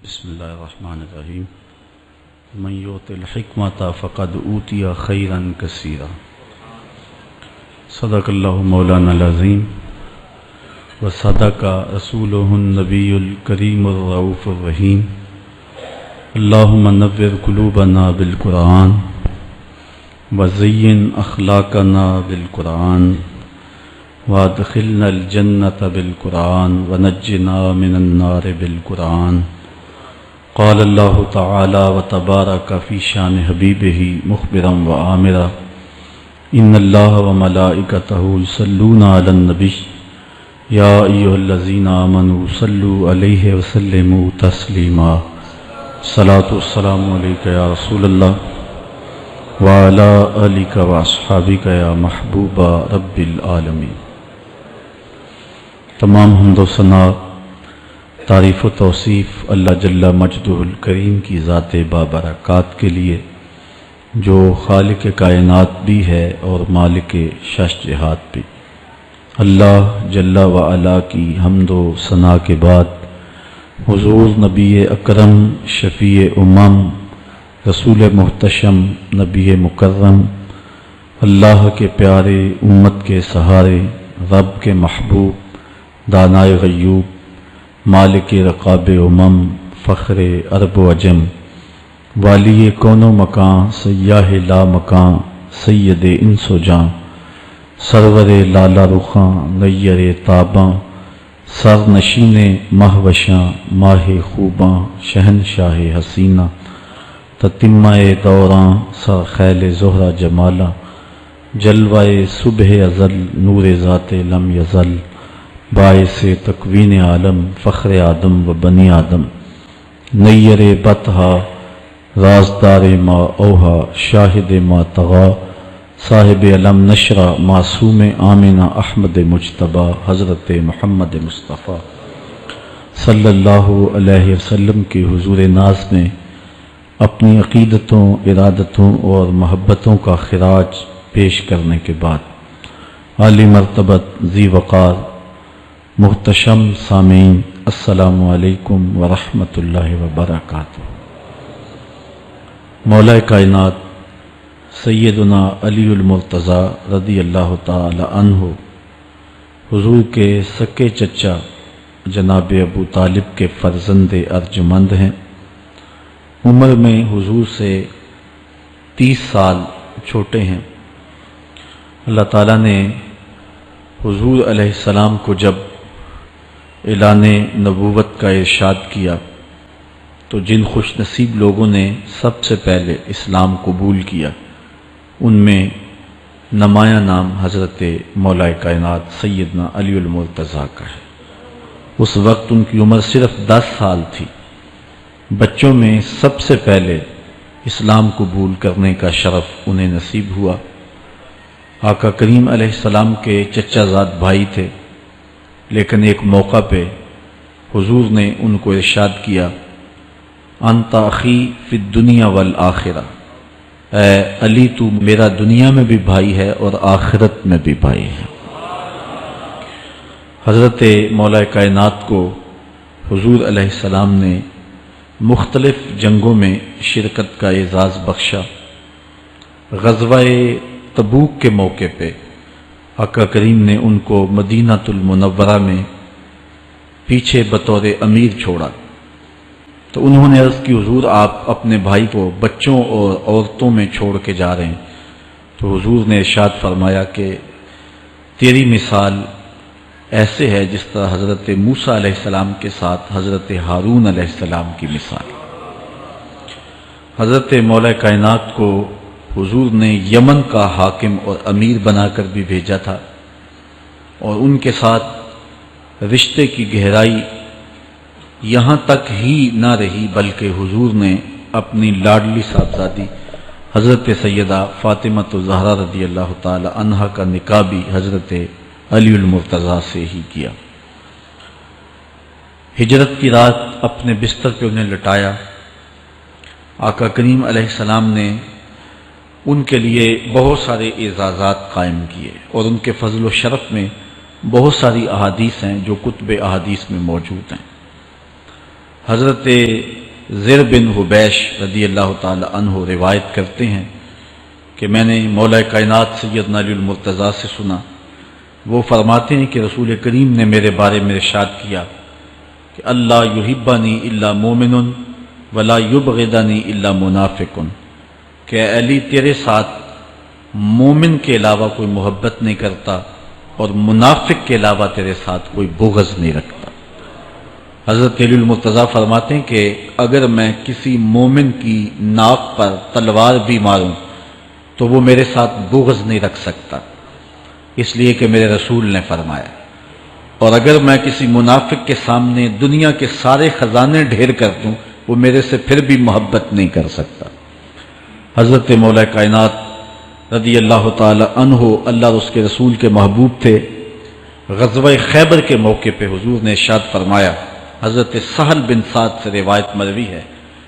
بسم اللہ الرحمن الرحیم من یؤت الحکمۃ فقد اوتی خیرا کثیرا صدق اللہ مولانا العظیم وصدق رسولہ النبی الکریم الرؤوف الرحیم اللہم نور قلوبنا بالقرآن وزین اخلاقنا بالقرآن وادخلنا الجنۃ بالقرآن ونجنا من النار بالقرآن قال اللہ تعالی وتبارک فی شان حبیبہ مخبرا وآمرا ان اللہ وملائکتہ یصلون علی النبی یا ایھا الذین آمنوا صلوا علیہ وسلموا تسلیما الصلاۃ والسلام علیک یا رسول اللہ وعلی آلک واصحابک یا محبوب رب العالمین۔ تمام حمد و ثنا تعریف و توصیف اللہ جل مجدہ الکریم کی ذات بابرکات کے لیے جو خالق کائنات بھی ہے اور مالک شش جہات بھی۔ اللہ جل وعلا کی حمد و ثنا کے بعد حضور نبی اکرم شفیع امم رسول محتشم نبی مکرم اللہ کے پیارے امت کے سہارے رب کے محبوب دانائے غیوب مالک رقاب امم فخر عرب و عجم والی کون و مکان سیاہ لا مکان سید انس و جاں سرور لالا رخاں نیر تاباں سر نشین مہوشاں ماہ خوباں شہنشاہ حسینہ تتمہ دوراں سر خیل زہرہ جمالہ جلوہ صبح ازل نور ذات لم یزل باعث تکوین عالم فخر آدم و بنی آدم نیر بطحا رازدار ما اوہا شاہد ما طغا صاحب علم نشرہ معصوم آمنہ احمد مجتبی حضرت محمد مصطفیٰ صلی اللہ علیہ وسلم کے حضور ناز میں اپنی عقیدتوں ارادتوں اور محبتوں کا خراج پیش کرنے کے بعد عالی مرتبت ذی وقار محتشم سامعین السلام علیکم ورحمۃ اللہ وبرکاتہ۔ مولا کائنات سیدنا علی المرتضیٰ رضی اللہ تعالی عنہ حضور کے سکے چچا جناب ابو طالب کے فرزند ارجمند ہیں۔ عمر میں حضور سے 30 سال چھوٹے ہیں۔ اللہ تعالیٰ نے حضور علیہ السلام کو جب اعلان نبوت کا ارشاد کیا تو جن خوش نصیب لوگوں نے سب سے پہلے اسلام قبول کیا ان میں نمایاں نام حضرت مولا کائنات سیدنا علی المرتضیٰ کا ہے۔ اس وقت ان کی عمر صرف 10 سال تھی۔ بچوں میں سب سے پہلے اسلام قبول کرنے کا شرف انہیں نصیب ہوا۔ آقا کریم علیہ السلام کے چچا زاد بھائی تھے، لیکن ایک موقع پہ حضور نے ان کو ارشاد کیا انت اخی فی الدنیا والآخرہ، اے علی تو میرا دنیا میں بھی بھائی ہے اور آخرت میں بھی بھائی ہے۔ حضرت مولا کائنات کو حضور علیہ السلام نے مختلف جنگوں میں شرکت کا اعزاز بخشا۔ غزوہ تبوک کے موقع پہ آقا کریم نے ان کو مدینہ المنورہ میں پیچھے بطور امیر چھوڑا تو انہوں نے عرض کی حضور آپ اپنے بھائی کو بچوں اور عورتوں میں چھوڑ کے جا رہے ہیں، تو حضور نے ارشاد فرمایا کہ تیری مثال ایسے ہے جس طرح حضرت موسیٰ علیہ السلام کے ساتھ حضرت ہارون علیہ السلام کی مثال۔ حضرت مولا کائنات کو حضور نے یمن کا حاکم اور امیر بنا کر بھی بھیجا تھا، اور ان کے ساتھ رشتے کی گہرائی یہاں تک ہی نہ رہی بلکہ حضور نے اپنی لاڈلی صاحبزادی حضرت سیدہ فاطمۃ الزہرا رضی اللہ تعالی عنہا کا نکاح بھی حضرت علی المرتضیٰ سے ہی کیا۔ ہجرت کی رات اپنے بستر پہ انہیں لٹایا۔ آقا کریم علیہ السلام نے ان کے لیے بہت سارے اعزازات قائم کیے، اور ان کے فضل و شرف میں بہت ساری احادیث ہیں جو کتب احادیث میں موجود ہیں۔ حضرت زر بن حبیش رضی اللہ تعالی عنہ روایت کرتے ہیں کہ میں نے مولا کائنات سیدنا علی المرتضیٰ سے سنا، وہ فرماتے ہیں کہ رسول کریم نے میرے بارے میں ارشاد کیا کہ اللہ یحبنی الا مومن ولا یبغضنی الا منافق، کہ اے علی تیرے ساتھ مومن کے علاوہ کوئی محبت نہیں کرتا اور منافق کے علاوہ تیرے ساتھ کوئی بغض نہیں رکھتا۔ حضرت علی المرتضیٰ فرماتے ہیں کہ اگر میں کسی مومن کی ناک پر تلوار بھی ماروں تو وہ میرے ساتھ بغض نہیں رکھ سکتا، اس لیے کہ میرے رسول نے فرمایا، اور اگر میں کسی منافق کے سامنے دنیا کے سارے خزانے ڈھیر کر دوں وہ میرے سے پھر بھی محبت نہیں کر سکتا۔ حضرت مولا کائنات رضی اللہ تعالی عنہ اللہ اور اس کے رسول کے محبوب تھے۔ غزوہ خیبر کے موقع پہ حضور نے ارشاد فرمایا، حضرت سہل بن سعد سے روایت مروی ہے،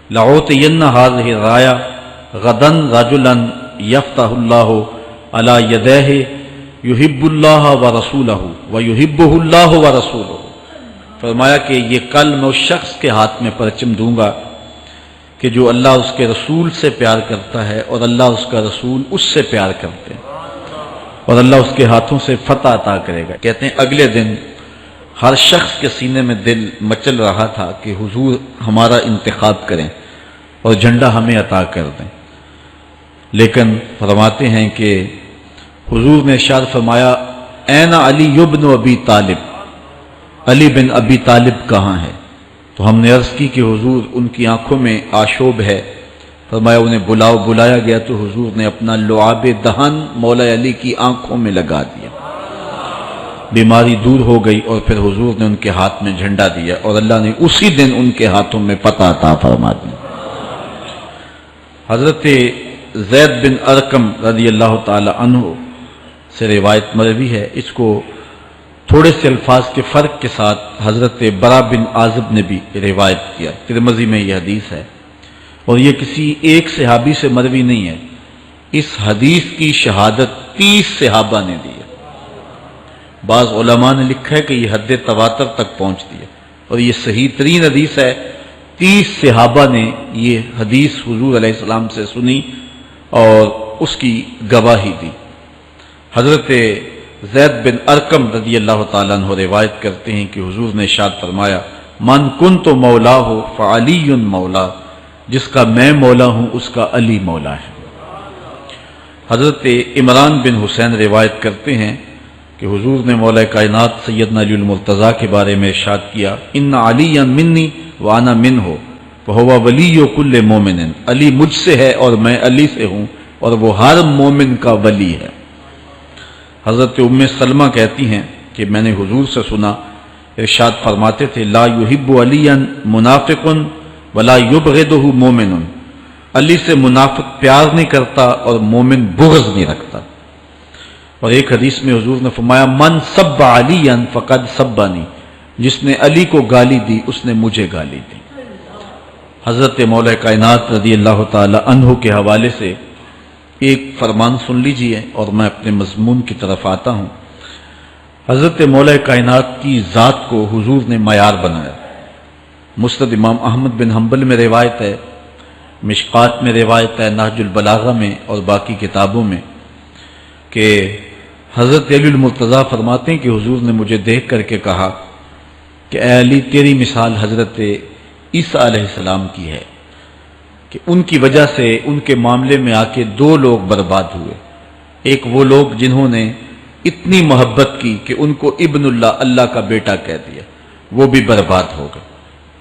لَأُعْطِيَنَّ هَذِهِ الرَّايَةَ غَدًا رَجُلًا يَفْتَحُ اللَّهُ عَلَى يَدَيْهِ يُحِبُّ اللَّهَ وَرَسُولَهُ وَيُحِبُّهُ اللَّهُ وَرَسُولُهُ۔ فرمایا کہ یہ کل میں اس شخص کے ہاتھ میں پرچم دوں گا کہ جو اللہ اس کے رسول سے پیار کرتا ہے اور اللہ اس کا رسول اس سے پیار کرتے ہیں، اور اللہ اس کے ہاتھوں سے فتح عطا کرے گا۔ کہتے ہیں اگلے دن ہر شخص کے سینے میں دل مچل رہا تھا کہ حضور ہمارا انتخاب کریں اور جھنڈا ہمیں عطا کر دیں، لیکن فرماتے ہیں کہ حضور نے ارشاد فرمایا، این علی بن ابی طالب، علی بن ابی طالب کہاں ہے؟ تو ہم نے عرض کی کہ حضور ان کی آنکھوں میں آشوب ہے۔ فرمایا انہیں بلاؤ۔ بلایا گیا تو حضور نے اپنا لعاب دہن مولا علی کی آنکھوں میں لگا دیا، بیماری دور ہو گئی، اور پھر حضور نے ان کے ہاتھ میں جھنڈا دیا اور اللہ نے اسی دن ان کے ہاتھوں میں فتح عطا فرما دی۔ حضرت زید بن ارقم رضی اللہ تعالی عنہ سے روایت مروی ہے، اس کو تھوڑے سے الفاظ کے فرق کے ساتھ حضرت برا بن عازب نے بھی روایت کیا، ترمذی میں یہ حدیث ہے، اور یہ کسی ایک صحابی سے مروی نہیں ہے، اس حدیث کی شہادت 30 صحابہ نے دی ہے۔ بعض علماء نے لکھا ہے کہ یہ حد تواتر تک پہنچتی ہے، اور یہ صحیح ترین حدیث ہے۔ 30 صحابہ نے یہ حدیث حضور علیہ السلام سے سنی اور اس کی گواہی دی۔ حضرت زید بن ارقم رضی اللہ تعالیٰ عنہ روایت کرتے ہیں کہ حضور نے ارشاد فرمایا، من کنت مولا ہو فعلی مولا، جس کا میں مولا ہوں اس کا علی مولا ہے۔ حضرت عمران بن حسین روایت کرتے ہیں کہ حضور نے مولا کائنات سیدنا علی المرتضیٰ کے بارے میں ارشاد کیا، ان علی منی وانا منہ فہو ولی کل مومن، علی مجھ سے ہے اور میں علی سے ہوں، اور وہ ہر مومن کا ولی ہے۔ حضرت ام سلمہ کہتی ہیں کہ میں نے حضور سے سنا، ارشاد فرماتے تھے، لا یحب علی منافق ولا یبغضہ مومن، علی سے منافق پیار نہیں کرتا اور مومن بغض نہیں رکھتا۔ اور ایک حدیث میں حضور نے فرمایا، من سب علی فقد سبانی، جس نے علی کو گالی دی اس نے مجھے گالی دی۔ حضرت مولا کائنات رضی اللہ تعالی عنہ کے حوالے سے ایک فرمان سن لیجئے اور میں اپنے مضمون کی طرف آتا ہوں۔ حضرت مولا کائنات کی ذات کو حضور نے معیار بنایا۔ مسند امام احمد بن حنبل میں روایت ہے، مشکات میں روایت ہے، نہج البلاغہ میں اور باقی کتابوں میں، کہ حضرت علی المرتضیٰ فرماتے ہیں کہ حضور نے مجھے دیکھ کر کے کہا کہ اے علی تیری مثال حضرت عیسیٰ علیہ السلام کی ہے، کہ ان کی وجہ سے ان کے معاملے میں آ کے 2 لوگ برباد ہوئے۔ ایک وہ لوگ جنہوں نے اتنی محبت کی کہ ان کو ابن اللہ، اللہ کا بیٹا کہہ دیا، وہ بھی برباد ہو گئے،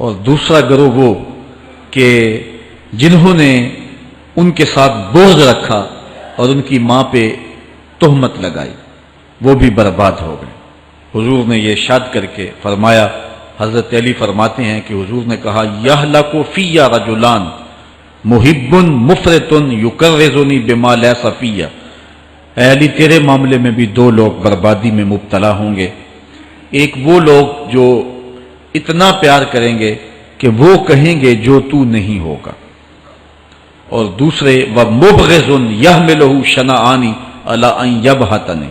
اور دوسرا گروہ وہ کہ جنہوں نے ان کے ساتھ بغض رکھا اور ان کی ماں پہ تہمت لگائی، وہ بھی برباد ہو گئے۔ حضور نے یہ ارشاد کر کے فرمایا، حضرت علی فرماتے ہیں کہ حضور نے کہا، یہلک فی رجلان محب مفرط یکرزنی بما لیس فی، اے علی تیرے معاملے میں بھی 2 لوگ بربادی میں مبتلا ہوں گے۔ ایک وہ لوگ جو اتنا پیار کریں گے کہ وہ کہیں گے جو تو نہیں ہوگا، اور دوسرے ومبغض یحملہ شنآنی علی ان یبہتنی،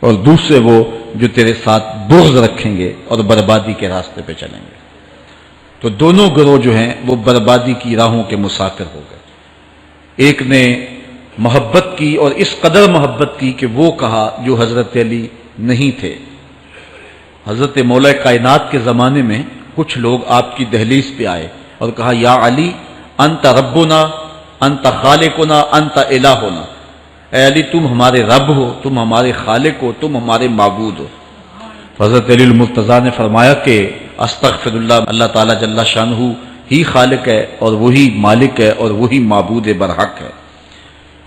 اور دوسرے وہ جو تیرے ساتھ بغض رکھیں گے اور بربادی کے راستے پہ چلیں گے۔ تو دونوں گروہ جو ہیں وہ بربادی کی راہوں کے مسافر ہو گئے۔ ایک نے محبت کی اور اس قدر محبت کی کہ وہ کہا جو حضرت علی نہیں تھے۔ حضرت مولا کائنات کے زمانے میں کچھ لوگ آپ کی دہلیز پہ آئے اور کہا یا علی انت ربنا انت خالقنا انت الہنا، اے علی تم ہمارے رب ہو، تم ہمارے خالق ہو، تم ہمارے معبود ہو۔ حضرت علی المرتضیٰ نے فرمایا کہ استغفر اللہ، اللہ تعالیٰ جل شانہ ہی خالق ہے اور وہی مالک ہے اور وہی معبود برحق ہے۔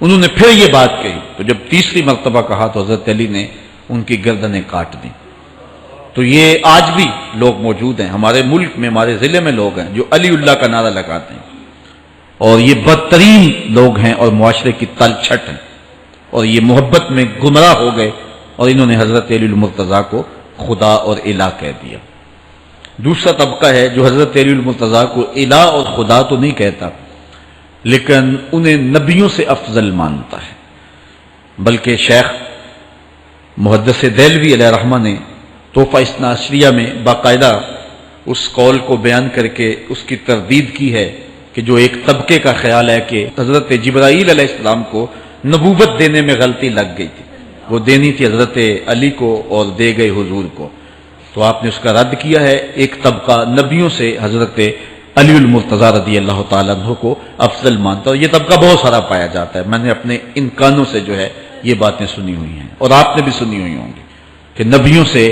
انہوں نے پھر یہ بات کہی تو جب تیسری مرتبہ کہا تو حضرت علی نے ان کی گردنیں کاٹ دیں۔ تو یہ آج بھی لوگ موجود ہیں ہمارے ملک میں، ہمارے ضلع میں لوگ ہیں جو علی اللہ کا نعرہ لگاتے ہیں، اور یہ بدترین لوگ ہیں اور معاشرے کی تل چھٹ ہیں، اور یہ محبت میں گمراہ ہو گئے اور انہوں نے حضرت علی المرتضیٰ کو خدا اور الہ کہہ دیا۔ دوسرا طبقہ ہے جو حضرت علی المرتضیٰ کو الہ اور خدا تو نہیں کہتا، لیکن انہیں نبیوں سے افضل مانتا ہے۔ بلکہ شیخ محدث دہلوی علیہ رحمہ نے تحفہ اثنا عشریہ میں باقاعدہ اس قول کو بیان کر کے اس کی تردید کی ہے کہ جو ایک طبقے کا خیال ہے کہ حضرت جبرائیل علیہ السلام کو نبوت دینے میں غلطی لگ گئی تھی، وہ دینی تھی حضرت علی کو اور دے گئے حضور کو، تو آپ نے اس کا رد کیا ہے۔ ایک طبقہ نبیوں سے حضرت علی المرتضیٰ رضی اللہ تعالیٰ عنہ کو افضل مانتا ہے، اور یہ طبقہ بہت سارا پایا جاتا ہے۔ میں نے اپنے ان کانوں سے جو ہے یہ باتیں سنی ہوئی ہیں اور آپ نے بھی سنی ہوئی ہوں گی کہ نبیوں سے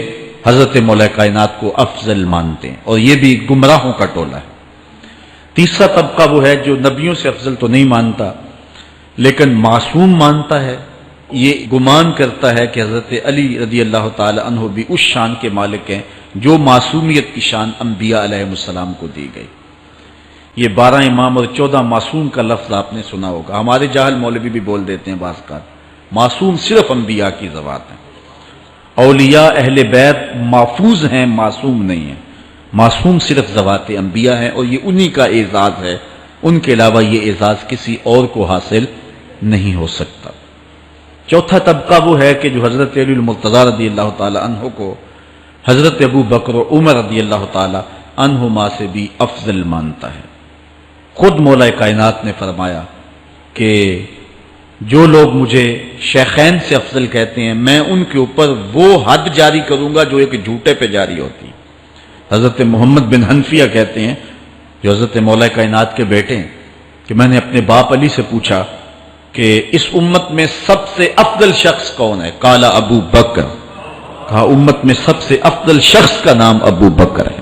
حضرت مولا کائنات کو افضل مانتے ہیں، اور یہ بھی گمراہوں کا ٹولہ ہے۔ تیسرا طبقہ وہ ہے جو نبیوں سے افضل تو نہیں مانتا لیکن معصوم مانتا ہے، یہ گمان کرتا ہے کہ حضرت علی رضی اللہ تعالی عنہ بھی اس شان کے مالک ہیں جو معصومیت کی شان انبیاء علیہ السلام کو دی گئی۔ یہ 12 امام اور 14 معصوم کا لفظ آپ نے سنا ہوگا، ہمارے جاہل مولوی بھی بول دیتے ہیں بعض کا، معصوم صرف انبیاء کی ذوات ہیں۔ اولیاء اہل بیت محفوظ ہیں، معصوم نہیں ہیں، معصوم صرف ذوات انبیاء ہیں، اور یہ انہی کا اعزاز ہے، ان کے علاوہ یہ اعزاز کسی اور کو حاصل نہیں ہو سکتا۔ چوتھا طبقہ وہ ہے کہ جو حضرت علی المرتضیٰ رضی اللہ تعالی عنہ کو حضرت ابو بکر و عمر رضی اللہ تعالی عنہما سے بھی افضل مانتا ہے۔ خود مولا کائنات نے فرمایا کہ جو لوگ مجھے شیخین سے افضل کہتے ہیں میں ان کے اوپر وہ حد جاری کروں گا جو ایک جھوٹے پہ جاری ہوتی ہے۔ حضرت محمد بن حنفیہ کہتے ہیں جو حضرت مولا کائنات کے بیٹے ہیں کہ میں نے اپنے باپ علی سے پوچھا کہ اس امت میں سب سے افضل شخص کون ہے؟ قال ابو بکر، کہا امت میں سب سے افضل شخص کا نام ابو بکر ہے۔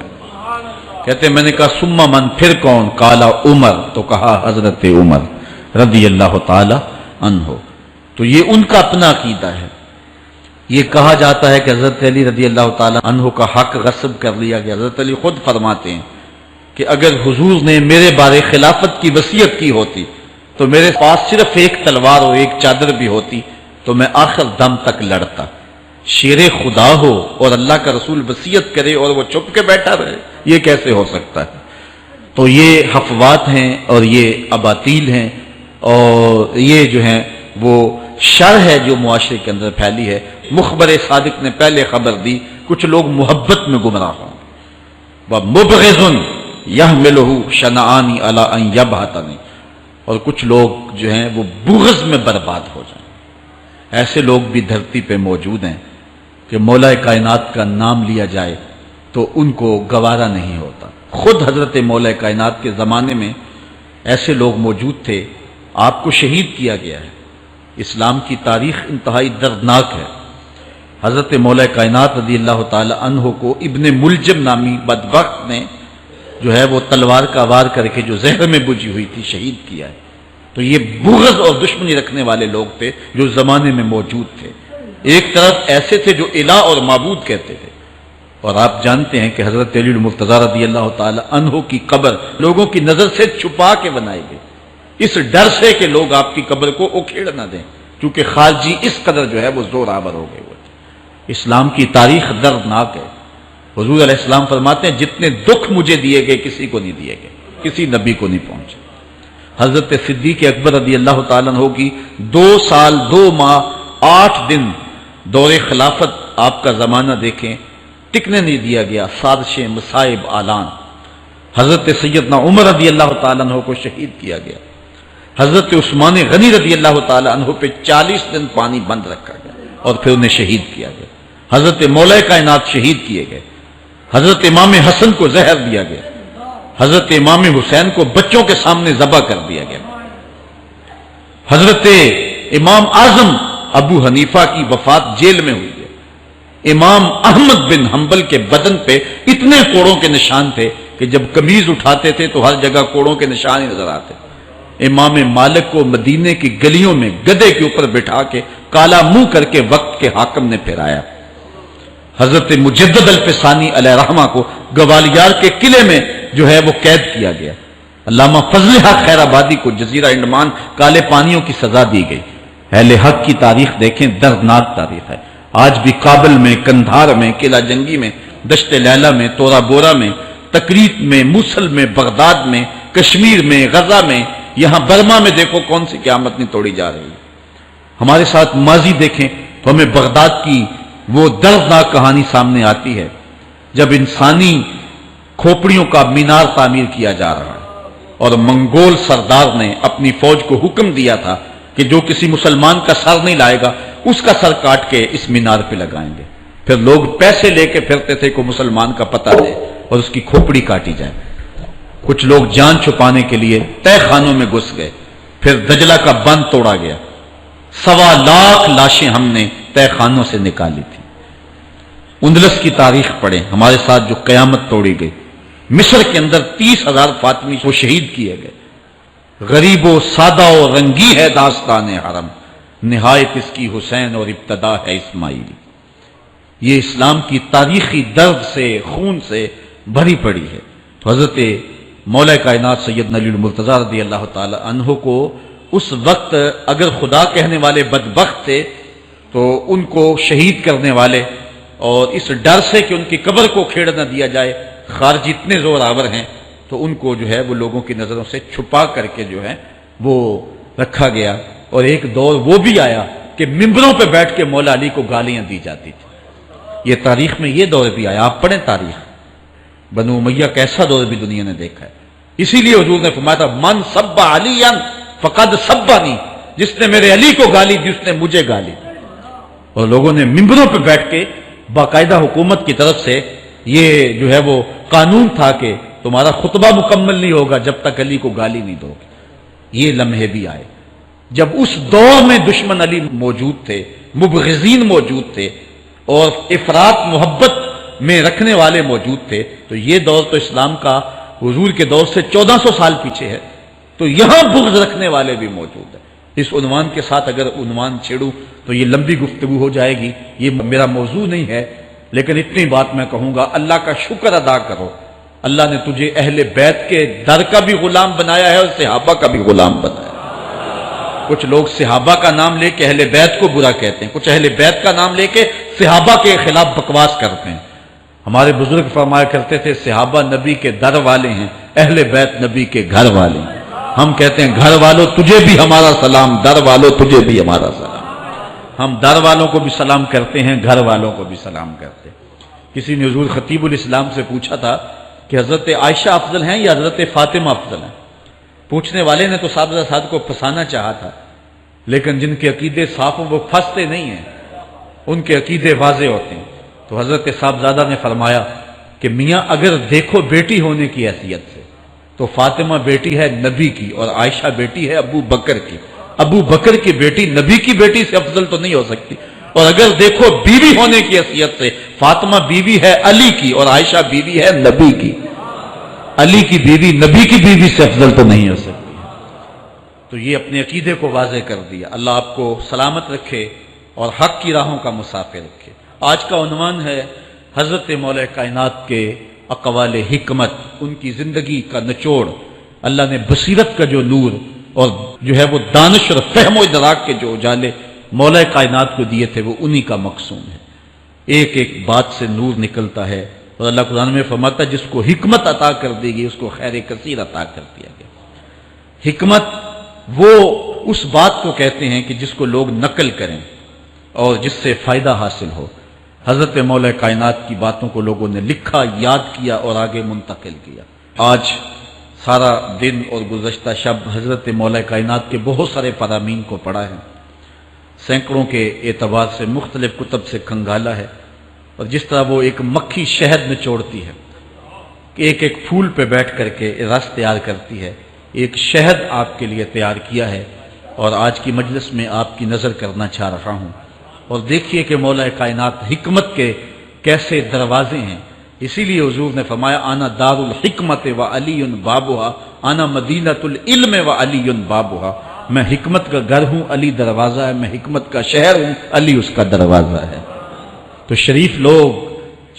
کہتے ہیں میں نے کہا ثم من، پھر کون؟ قال عمر، تو کہا حضرت عمر رضی اللہ تعالی عنہ۔ تو یہ ان کا اپنا عقیدہ ہے۔ یہ کہا جاتا ہے کہ حضرت علی رضی اللہ تعالی عنہ کا حق غصب کر لیا گیا۔ حضرت علی خود فرماتے ہیں کہ اگر حضور نے میرے بارے خلافت کی وصیت کی ہوتی تو میرے پاس صرف ایک تلوار اور ایک چادر بھی ہوتی تو میں آخر دم تک لڑتا۔ شیر خدا ہو اور اللہ کا رسول وصیت کرے اور وہ چھپ کے بیٹھا رہے، یہ کیسے ہو سکتا ہے؟ تو یہ حفوات ہیں اور یہ اباطیل ہیں، اور یہ جو ہیں وہ شر ہے جو معاشرے کے اندر پھیلی ہے۔ مخبر صادق نے پہلے خبر دی کچھ لوگ محبت میں گمراہ ہوں، وَمُبْغِضٌ يَحْمِلُهُ شَنَآنِ عَلَىٰ أَن يَبْهَتَنِ، اور کچھ لوگ جو ہیں وہ بغض میں برباد ہو جائیں۔ ایسے لوگ بھی دھرتی پہ موجود ہیں کہ مولا کائنات کا نام لیا جائے تو ان کو گوارا نہیں ہوتا۔ خود حضرت مولا کائنات کے زمانے میں ایسے لوگ موجود تھے، آپ کو شہید کیا گیا ہے۔ اسلام کی تاریخ انتہائی دردناک ہے۔ حضرت مولا کائنات رضی اللہ تعالی عنہ کو ابن ملجم نامی بدبخت نے جو ہے وہ تلوار کا وار کر کے جو زہر میں بجھی ہوئی تھی شہید کیا ہے۔ تو یہ بغض اور دشمنی رکھنے والے لوگ تھے جو زمانے میں موجود تھے۔ ایک طرف ایسے تھے جو الہ اور معبود کہتے تھے، اور آپ جانتے ہیں کہ حضرت علی المرتضیٰ رضی اللہ تعالی عنہ کی قبر لوگوں کی نظر سے چھپا کے بنائی گئی، اس ڈر سے کہ لوگ آپ کی قبر کو اکھیڑ نہ دیں، کیونکہ خارجی اس قدر جو ہے وہ زور آور ہو گئے ہوئے تھے۔ اسلام کی تاریخ دردناک ہے۔ حضور علیہ السلام فرماتے ہیں جتنے دکھ مجھے دیے گئے کسی کو نہیں دیے گئے، کسی نبی کو نہیں پہنچے۔ حضرت صدیق اکبر رضی اللہ تعالیٰ عنہ کی 2 سال 2 ماہ 8 دن دور خلافت آپ کا زمانہ دیکھیں، ٹکنے نہیں دیا گیا، سازشیں، مصائب، اعلان۔ حضرت سیدنا عمر رضی اللہ تعالیٰ عنہ کو شہید کیا گیا، حضرت عثمان غنی رضی اللہ تعالیٰ عنہ پہ 40 دن پانی بند رکھا گیا اور پھر انہیں شہید کیا گیا، حضرت مولا کائنات شہید کیے گئے، حضرت امام حسن کو زہر دیا گیا، حضرت امام حسین کو بچوں کے سامنے ذبح کر دیا گیا، حضرت امام اعظم ابو حنیفہ کی وفات جیل میں ہوئی ہے، امام احمد بن حنبل کے بدن پہ اتنے کوڑوں کے نشان تھے کہ جب قمیض اٹھاتے تھے تو ہر جگہ کوڑوں کے نشان ہی نظر آتے، امام مالک کو مدینے کی گلیوں میں گدھے کے اوپر بٹھا کے کالا منہ کر کے وقت کے حاکم نے پھرایا، حضرت مجدد الفسانی علیہ رحمہ کو گوالیار کے قلعے میں جو ہے وہ قید کیا گیا، علامہ فضل حق خیر آبادی کو جزیرہ انڈمان کالے پانیوں کی سزا دی گئی۔ اہل حق کی تاریخ دیکھیں، دردناک تاریخ ہے، آج بھی کابل میں، کندھار میں، قلعہ جنگی میں، دشت لیلہ میں، تورا بورا میں، تکریت میں، موصل میں، بغداد میں، کشمیر میں، غزہ میں، یہاں برما میں دیکھو کون سی قیامت نہیں توڑی جا رہی ہے۔ ہمارے ساتھ ماضی دیکھیں تو ہمیں بغداد کی وہ دردناک کہانی سامنے آتی ہے جب انسانی کھوپڑیوں کا مینار تعمیر کیا جا رہا ہے اور منگول سردار نے اپنی فوج کو حکم دیا تھا کہ جو کسی مسلمان کا سر نہیں لائے گا اس کا سر کاٹ کے اس مینار پہ لگائیں گے۔ پھر لوگ پیسے لے کے پھرتے تھے کہ مسلمان کا پتہ دے اور اس کی کھوپڑی کاٹی جائے۔ کچھ لوگ جان چھپانے کے لیے تہہ خانوں میں گھس گئے، پھر دجلہ کا بند توڑا گیا، 1.25 لاکھ لاشیں ہم نے تہہ خانوں سے نکالی تھی۔ اندلس کی تاریخ پڑھیں، ہمارے ساتھ جو قیامت توڑی گئی، مصر کے اندر 30,000 فاطمی کو شہید کیے گئے۔ غریب و سادہ و رنگی ہے داستان حرم، نہایت اس کی حسین اور ابتدا ہے اسماعیل۔ یہ اسلام کی تاریخی درد سے، خون سے بھری پڑی ہے۔ تو حضرت مولا کائنات سیدنا علی المرتضیٰ رضی اللہ تعالی عنہ کو اس وقت اگر خدا کہنے والے بدبخت تھے تو ان کو شہید کرنے والے اور اس ڈر سے کہ ان کی قبر کو کھیڑ نہ دیا جائے خارجی اتنے زور آور ہیں تو ان کو جو ہے وہ لوگوں کی نظروں سے چھپا کر کے جو ہے وہ رکھا گیا۔ اور ایک دور وہ بھی آیا کہ ممبروں پہ بیٹھ کے مولا علی کو گالیاں دی جاتی تھی۔ یہ تاریخ میں یہ دور بھی آیا، آپ پڑھیں تاریخ، بنو امیہ کیسا دور بھی دنیا نے دیکھا ہے۔ اسی لیے حضور نے فرمایا تھا من سب علی فقد سبنی، جس نے میرے علی کو گالی دی اس نے مجھے گالی دی۔ اور لوگوں نے ممبروں پہ بیٹھ کے باقاعدہ حکومت کی طرف سے یہ جو ہے وہ قانون تھا کہ تمہارا خطبہ مکمل نہیں ہوگا جب تک علی کو گالی نہیں دو گے۔ یہ لمحے بھی آئے جب اس دور میں دشمن علی موجود تھے، مبغضین موجود تھے اور افراط محبت میں رکھنے والے موجود تھے، تو یہ دور تو اسلام کا حضور کے دور سے 1400 سال پیچھے ہے، تو یہاں بغض رکھنے والے بھی موجود ہیں۔ اس عنوان کے ساتھ اگر عنوان چھیڑوں تو یہ لمبی گفتگو ہو جائے گی، یہ میرا موضوع نہیں ہے، لیکن اتنی بات میں کہوں گا، اللہ کا شکر ادا کرو، اللہ نے تجھے اہل بیت کے در کا بھی غلام بنایا ہے اور صحابہ کا بھی غلام بنایا ہے۔ کچھ لوگ صحابہ کا نام لے کے اہل بیت کو برا کہتے ہیں، کچھ اہل بیت کا نام لے کے صحابہ کے خلاف بکواس کرتے ہیں۔ ہمارے بزرگ فرمایا کرتے تھے صحابہ نبی کے در والے ہیں، اہل بیت نبی کے گھر والے ہیں۔ ہم کہتے ہیں گھر والوں تجھے بھی ہمارا سلام، در والوں تجھے بھی ہمارا سلام۔ ہم در والوں کو بھی سلام کرتے ہیں، گھر والوں کو بھی سلام کرتے ہیں۔ کسی نے حضور خطیب الاسلام سے پوچھا تھا کہ حضرت عائشہ افضل ہیں یا حضرت فاطمہ افضل ہیں؟ پوچھنے والے نے تو صاحب کو پھنسانا چاہا تھا، لیکن جن کے عقیدے صاف ہوں وہ پھنستے نہیں ہیں، ان کے عقیدے واضح ہوتے ہیں۔ تو حضرت صاحبزادہ نے فرمایا کہ میاں اگر دیکھو بیٹی ہونے کی حیثیت سے تو فاطمہ بیٹی ہے نبی کی اور عائشہ بیٹی ہے ابو بکر کی۔ ابو بکر کی بیٹی نبی کی بیٹی سے افضل تو نہیں ہو سکتی، اور اگر دیکھو بیوی ہونے کی حیثیت سے فاطمہ بیوی ہے علی کی اور عائشہ بیوی ہے نبی کی۔ علی کی بیوی نبی کی بیوی سے افضل تو نہیں ہو سکتی۔ تو یہ اپنے عقیدے کو واضح کر دیا۔ اللہ آپ کو سلامت رکھے اور حق کی راہوں کا مسافر رکھے۔ آج کا عنوان ہے حضرت مولا کائنات کے اقوال حکمت، ان کی زندگی کا نچوڑ۔ اللہ نے بصیرت کا جو نور اور جو ہے وہ دانش اور فہم و ادراک کے جو اجالے مولا کائنات کو دیے تھے وہ انہی کا مقصود ہے۔ ایک ایک بات سے نور نکلتا ہے، اور اللہ قرآن میں فرماتا ہے جس کو حکمت عطا کر دی گئی اس کو خیر کثیر عطا کر دیا گیا۔ حکمت وہ اس بات کو کہتے ہیں کہ جس کو لوگ نقل کریں اور جس سے فائدہ حاصل ہو۔ حضرت مولا کائنات کی باتوں کو لوگوں نے لکھا، یاد کیا اور آگے منتقل کیا۔ آج سارا دن اور گزشتہ شب حضرت مولا کائنات کے بہت سارے فرامین کو پڑھا ہے، سینکڑوں کے اعتبار سے مختلف کتب سے کھنگالا ہے، اور جس طرح وہ ایک مکھی شہد نچوڑتی ہے کہ ایک ایک پھول پہ بیٹھ کر کے رس تیار کرتی ہے، ایک شہد آپ کے لیے تیار کیا ہے اور آج کی مجلس میں آپ کی نظر کرنا چاہ رہا ہوں۔ اور دیکھیے کہ مولا کائنات حکمت کے کیسے دروازے ہیں، اسی لیے حضور نے فرمایا آنا دار الحکمت و علی بابها، آنا مدینۃ العلم و علی بابها، میں حکمت کا گھر ہوں، علی دروازہ ہے، میں حکمت کا شہر ہوں، علی اس کا دروازہ ہے۔ تو شریف لوگ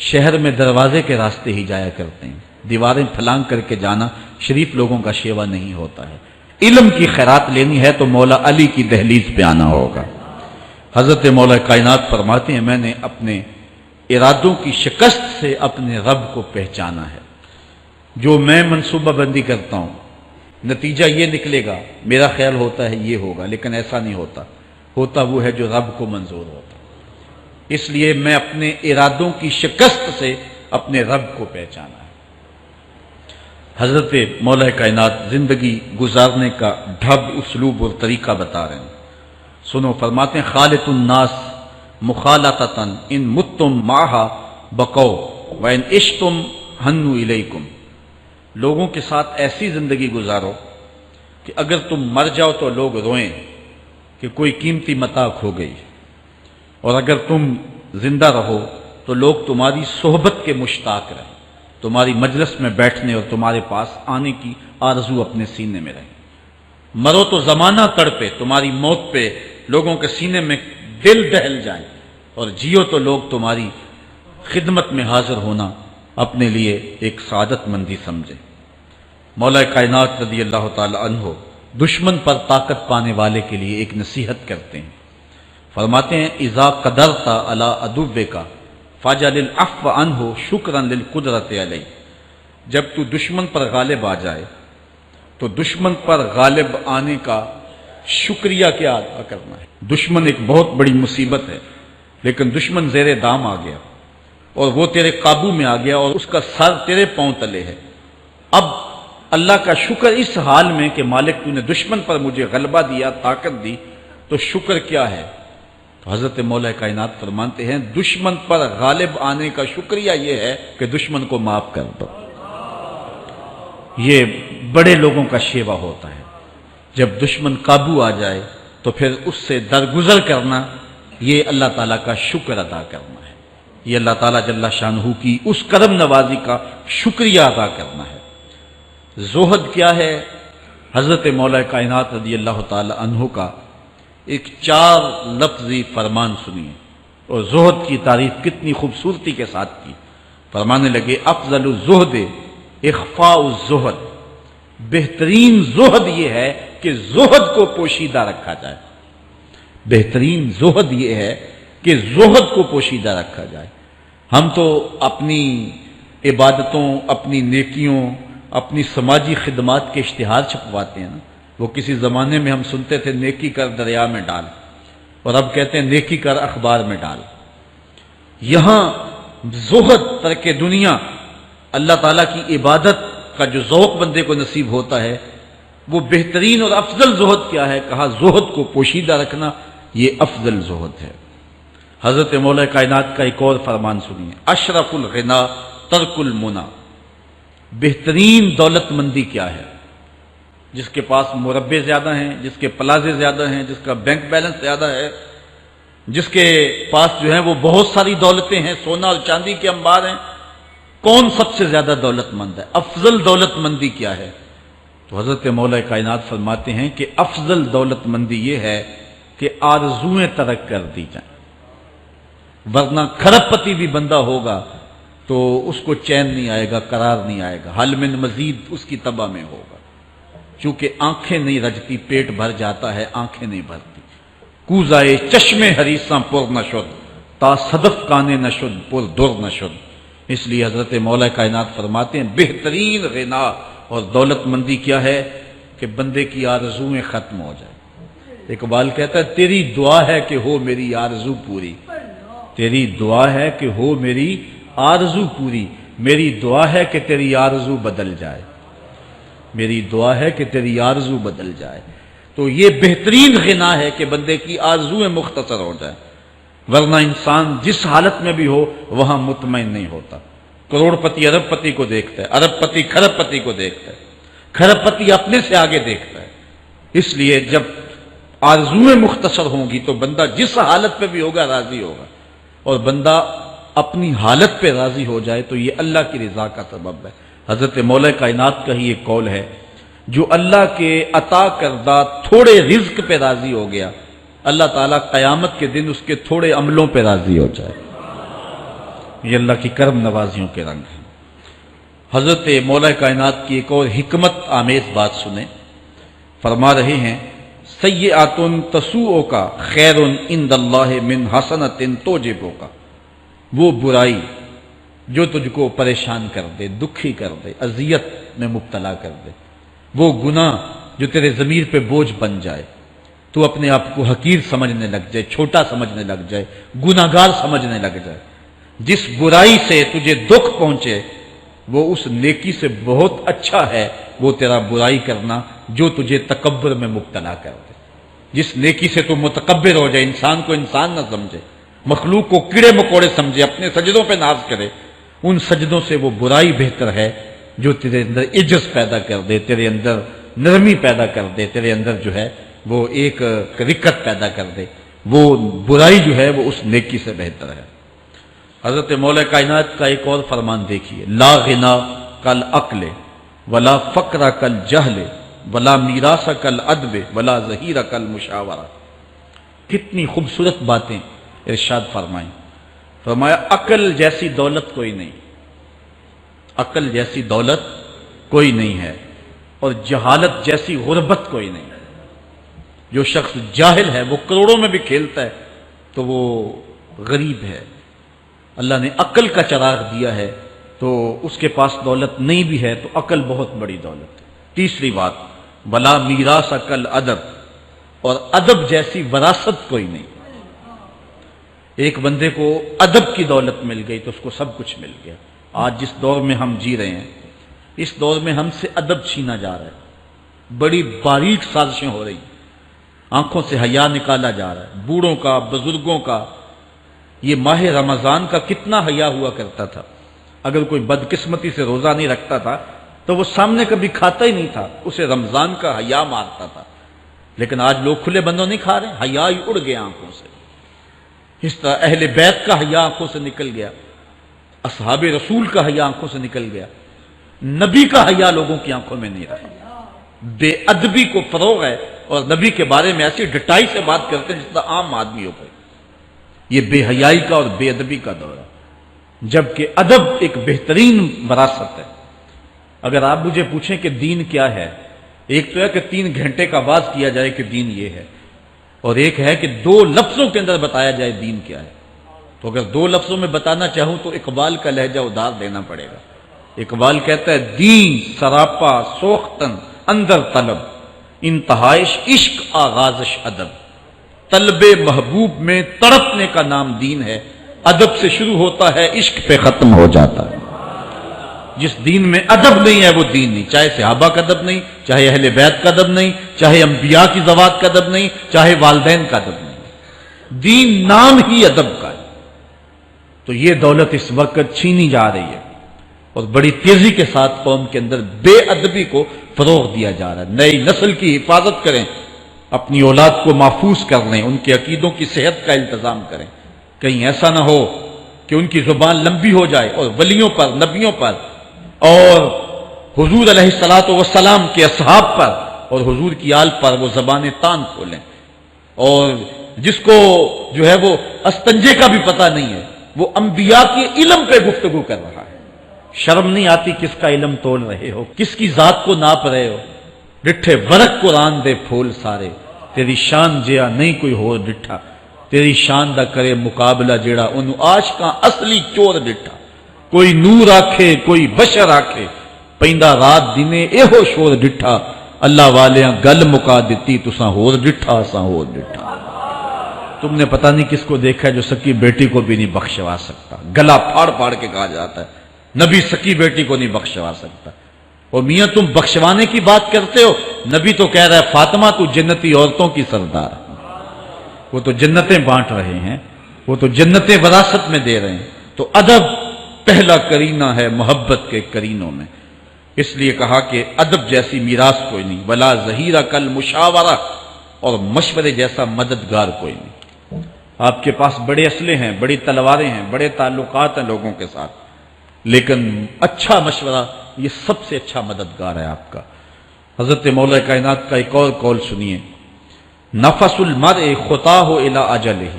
شہر میں دروازے کے راستے ہی جایا کرتے ہیں، دیواریں پھلانگ کر کے جانا شریف لوگوں کا شیوا نہیں ہوتا ہے۔ علم کی خیرات لینی ہے تو مولا علی کی دہلیز پہ آنا ہوگا۔ حضرت مولا کائنات فرماتے ہیں میں نے اپنے ارادوں کی شکست سے اپنے رب کو پہچانا ہے، جو میں منصوبہ بندی کرتا ہوں نتیجہ یہ نکلے گا، میرا خیال ہوتا ہے یہ ہوگا، لیکن ایسا نہیں ہوتا، ہوتا وہ ہے جو رب کو منظور ہوتا۔ اس لیے میں اپنے ارادوں کی شکست سے اپنے رب کو پہچانا ہے۔ حضرت مولا کائنات زندگی گزارنے کا ڈھب، اسلوب اور طریقہ بتا رہے ہیں، سنو۔ فرماتے ہیں خالط الناس مخالطتاً ان متم معہا بقو وان عشتم ہنو الیکم، لوگوں کے ساتھ ایسی زندگی گزارو کہ اگر تم مر جاؤ تو لوگ روئیں کہ کوئی قیمتی متاع کھو گئی، اور اگر تم زندہ رہو تو لوگ تمہاری صحبت کے مشتاق رہیں، تمہاری مجلس میں بیٹھنے اور تمہارے پاس آنے کی آرزو اپنے سینے میں رہیں۔ مرو تو زمانہ تڑپے، تمہاری موت پہ لوگوں کے سینے میں دل دہل جائے، اور جیو تو لوگ تمہاری خدمت میں حاضر ہونا اپنے لیے ایک سعادت مندی سمجھے۔ مولا کائنات رضی اللہ تعالی عنہ دشمن پر طاقت پانے والے کے لیے ایک نصیحت کرتے ہیں، فرماتے ہیں اذا قدرت علی عدوک فاجعل العفو عنہ شکرا للقدرت علیہ، جب تو دشمن پر غالب آ جائے تو دشمن پر غالب آنے کا شکریہ کیا ادا کرنا ہے۔ دشمن ایک بہت بڑی مصیبت ہے، لیکن دشمن زیر دام آ گیا اور وہ تیرے قابو میں آ گیا اور اس کا سر تیرے پاؤں تلے ہے۔ اب اللہ کا شکر اس حال میں کہ مالک تو نے دشمن پر مجھے غلبہ دیا، طاقت دی، تو شکر کیا ہے؟ تو حضرت مولا کائنات فرماتے ہیں دشمن پر غالب آنے کا شکریہ یہ ہے کہ دشمن کو معاف کر دو۔ یہ بڑے لوگوں کا شیوا ہوتا ہے، جب دشمن قابو آ جائے تو پھر اس سے درگزر کرنا، یہ اللہ تعالیٰ کا شکر ادا کرنا ہے، یہ اللہ تعالیٰ جل شانہ کی اس کرم نوازی کا شکریہ ادا کرنا ہے۔ زہد کیا ہے؟ حضرت مولا کائنات رضی اللہ تعالی عنہ کا ایک 4 لفظی فرمان سنیے، اور زہد کی تعریف کتنی خوبصورتی کے ساتھ کی۔ فرمانے لگے افضل الزہد اخفاء الزہد، بہترین زہد یہ ہے کہ زہد کو پوشیدہ رکھا جائے، بہترین زہد یہ ہے کہ زہد کو پوشیدہ رکھا جائے۔ ہم تو اپنی عبادتوں، اپنی نیکیوں، اپنی سماجی خدمات کے اشتہار چھپواتے ہیں نا۔ وہ کسی زمانے میں ہم سنتے تھے نیکی کر دریا میں ڈال، اور اب کہتے ہیں نیکی کر اخبار میں ڈال۔ یہاں زہد، ترک دنیا، اللہ تعالیٰ کی عبادت کا جو ذوق بندے کو نصیب ہوتا ہے، وہ بہترین اور افضل زہد کیا ہے؟ کہا زہد کو پوشیدہ رکھنا، یہ افضل زہد ہے۔ حضرت مولا کائنات کا ایک اور فرمان سنیے اشرف الغنا ترک المنا، بہترین دولت مندی کیا ہے؟ جس کے پاس مربے زیادہ ہیں، جس کے پلازے زیادہ ہیں، جس کا بینک بیلنس زیادہ ہے، جس کے پاس جو ہے وہ بہت ساری دولتیں ہیں، سونا اور چاندی کے انبار ہیں، کون سب سے زیادہ دولت مند ہے؟ افضل دولت مندی کیا ہے؟ تو حضرت مولا کائنات فرماتے ہیں کہ افضل دولت مندی یہ ہے کہ آرزویں ترک کر دی جائیں، ورنہ کھرب پتی بھی بندہ ہوگا تو اس کو چین نہیں آئے گا، قرار نہیں آئے گا، حل من مزید اس کی تباہ میں ہوگا۔ چونکہ آنکھیں نہیں رجتی، پیٹ بھر جاتا ہے، آنکھیں نہیں بھرتی۔ کوزائے چشمے حریصاں پر نشد، تا صدف کانے نشد پر در نشد۔ اس لیے حضرت مولا کائنات فرماتے ہیں بہترین غنا اور دولت مندی کیا ہے کہ بندے کی آرزویں ختم ہو جائیں۔ اقبال کہتا ہے تیری دعا ہے کہ ہو میری آرزو پوری، تیری دعا ہے کہ ہو میری آرزو پوری، میری دعا ہے کہ تیری آرزو بدل جائے، میری دعا ہے کہ تیری آرزو بدل جائے۔ تو یہ بہترین غنا ہے کہ بندے کی آرزویں مختصر ہو جائیں، ورنہ انسان جس حالت میں بھی ہو وہاں مطمئن نہیں ہوتا۔ کروڑ پتی ارب پتی کو دیکھتا ہے، ارب پتی کھرب پتی کو دیکھتا ہے، کھرب پتی اپنے سے آگے دیکھتا ہے۔ اس لیے جب آرزویں مختصر ہوں گی تو بندہ جس حالت پہ بھی ہوگا راضی ہوگا، اور بندہ اپنی حالت پہ راضی ہو جائے تو یہ اللہ کی رضا کا سبب ہے۔ حضرت مولا کائنات کا ہی ایک قول ہے، جو اللہ کے عطا کردہ تھوڑے رزق پہ راضی ہو گیا، اللہ تعالیٰ قیامت کے دن اس کے تھوڑے عملوں پہ راضی ہو جائے۔ یہ اللہ کی کرم نوازیوں کے رنگ ہیں۔ حضرت مولا کائنات کی ایک اور حکمت آمیز بات سنیں، فرما رہے ہیں سیئات تسوء کا خیر عند اللہ من حسنۃ توجب کا، وہ برائی جو تجھ کو پریشان کر دے، دکھی کر دے، اذیت میں مبتلا کر دے، وہ گناہ جو تیرے ضمیر پہ بوجھ بن جائے، تو اپنے آپ کو حقیر سمجھنے لگ جائے، چھوٹا سمجھنے لگ جائے، گناہگار سمجھنے لگ جائے، جس برائی سے تجھے دکھ پہنچے وہ اس نیکی سے بہت اچھا ہے وہ تیرا برائی کرنا جو تجھے تکبر میں مبتلا کر دے۔ جس نیکی سے تو متکبر ہو جائے، انسان کو انسان نہ سمجھے، مخلوق کو کیڑے مکوڑے سمجھے، اپنے سجدوں پہ ناز کرے، ان سجدوں سے وہ برائی بہتر ہے جو تیرے اندر عجز پیدا کر دے، تیرے اندر نرمی پیدا کر دے، تیرے اندر جو ہے وہ ایک رکت پیدا کر دے۔ وہ برائی جو ہے وہ اس نیکی سے بہتر ہے۔ حضرت مولا کائنات کا ایک اور فرمان دیکھیے، لا غنا کل عقل ولا فقر کل جہل ولا میراث کل ادب ولا ظہیر کل مشاورہ۔ کتنی خوبصورت باتیں ارشاد فرمائیں۔ فرمایا عقل جیسی دولت کوئی نہیں، عقل جیسی دولت کوئی نہیں ہے، اور جہالت جیسی غربت کوئی نہیں۔ جو شخص جاہل ہے وہ کروڑوں میں بھی کھیلتا ہے تو وہ غریب ہے۔ اللہ نے عقل کا چراغ دیا ہے تو اس کے پاس دولت نہیں بھی ہے تو عقل بہت بڑی دولت ہے۔ تیسری بات، ولا میراث کل ادب، اور ادب جیسی وراثت کوئی نہیں۔ ایک بندے کو ادب کی دولت مل گئی تو اس کو سب کچھ مل گیا۔ آج جس دور میں ہم جی رہے ہیں، اس دور میں ہم سے ادب چھینا جا رہا ہے، بڑی باریک سازشیں ہو رہی ہیں، آنکھوں سے حیا نکالا جا رہا ہے، بوڑھوں کا، بزرگوں کا۔ یہ ماہ رمضان کا کتنا حیا ہوا کرتا تھا، اگر کوئی بدقسمتی سے روزہ نہیں رکھتا تھا تو وہ سامنے کبھی کھاتا ہی نہیں تھا، اسے رمضان کا حیا مارتا تھا۔ لیکن آج لوگ کھلے بندوں نہیں کھا رہے، حیا ہی اڑ گیا آنکھوں سے۔ اس طرح اہل بیت کا حیا آنکھوں سے نکل گیا، اصحاب رسول کا حیا آنکھوں سے نکل گیا، نبی کا حیا لوگوں کی آنکھوں میں نہیں رہا۔ بے ادبی کو فروغ ہے، اور نبی کے بارے میں ایسی ڈٹائی سے بات کرتے ہیں جس طرح عام آدمی ہو گئے۔ یہ بے حیائی کا اور بے ادبی کا دور ہے، جبکہ ادب ایک بہترین وراثت ہے۔ اگر آپ مجھے پوچھیں کہ دین کیا ہے، ایک تو ہے کہ 3 گھنٹے کا باز کیا جائے کہ دین یہ ہے، اور ایک ہے کہ 2 لفظوں کے اندر بتایا جائے دین کیا ہے۔ تو اگر 2 لفظوں میں بتانا چاہوں تو اقبال کا لہجہ ادھار دینا پڑے گا۔ اقبال کہتا ہے دین سراپا سوختن اندر طلب، انتہائش عشق آغازش ادب۔ طلب محبوب میں تڑپنے کا نام دین ہے، ادب سے شروع ہوتا ہے عشق پہ ختم ہو جاتا ہے۔ جس دین میں ادب نہیں ہے وہ دین نہیں، چاہے صحابہ کا ادب نہیں، چاہے اہل بیت کا ادب نہیں، چاہے انبیاء کی ذوات کا ادب نہیں، چاہے والدین کا ادب نہیں، دین نام ہی ادب کا ہے۔ تو یہ دولت اس وقت چھینی جا رہی ہے، اور بڑی تیزی کے ساتھ قوم کے اندر بے ادبی کو فروغ دیا جا رہا ہے۔ نئی نسل کی حفاظت کریں، اپنی اولاد کو محفوظ کر لیں، ان کے عقیدوں کی صحت کا التزام کریں، کہیں ایسا نہ ہو کہ ان کی زبان لمبی ہو جائے اور ولیوں پر، نبیوں پر، اور حضور علیہ الصلوۃ والسلام کے اصحاب پر اور حضور کی آل پر وہ زبانیں تان کھولیں، اور جس کو جو ہے وہ استنجے کا بھی پتہ نہیں ہے وہ انبیاء کے علم پہ گفتگو کر رہا ہے۔ شرم نہیں آتی کس کا علم تول رہے ہو، کس کی ذات کو ناپ رہے ہو۔ ڈٹھے ورق قرآن دے پھول سارے، تیری شان جیا نہیں کوئی ہو ڈٹھا، تیری شان دا کرے مقابلہ جیڑا انہوں عاشقاں اصلی چور ڈٹھا۔ کوئی نور آکھے کوئی بشر آکھے، پیندا رات دینے ایہو شور ڈٹھا، اللہ والیاں گل مکا دیتی تساں ہور ڈٹھا اساں ہور ڈٹھا۔ تم نے پتہ نہیں کس کو دیکھا ہے جو سکی بیٹی کو بھی نہیں بخشوا سکتا، گلا پھاڑ پھاڑ کے کہا جاتا ہے نبی سکی بیٹی کو نہیں بخشوا سکتا۔ اور میاں تم بخشوانے کی بات کرتے ہو، نبی تو کہہ رہا ہے فاطمہ تو جنتی عورتوں کی سردار، وہ تو جنتیں بانٹ رہے ہیں، وہ تو جنتیں وراثت میں دے رہے ہیں۔ تو ادب پہلا کرینہ ہے محبت کے کرینوں میں، اس لیے کہا کہ ادب جیسی میراث کوئی نہیں، ولا ظہیرہ کل مشاورہ، اور مشورے جیسا مددگار کوئی نہیں۔ آپ کے پاس بڑے اسلحے ہیں، بڑی تلواریں ہیں، بڑے تعلقات ہیں لوگوں کے ساتھ، لیکن اچھا مشورہ یہ سب سے اچھا مددگار ہے آپ کا۔ حضرت مولا کائنات کا ایک اور قول سنیے، نفس المرء خطاہ الی اجلہ،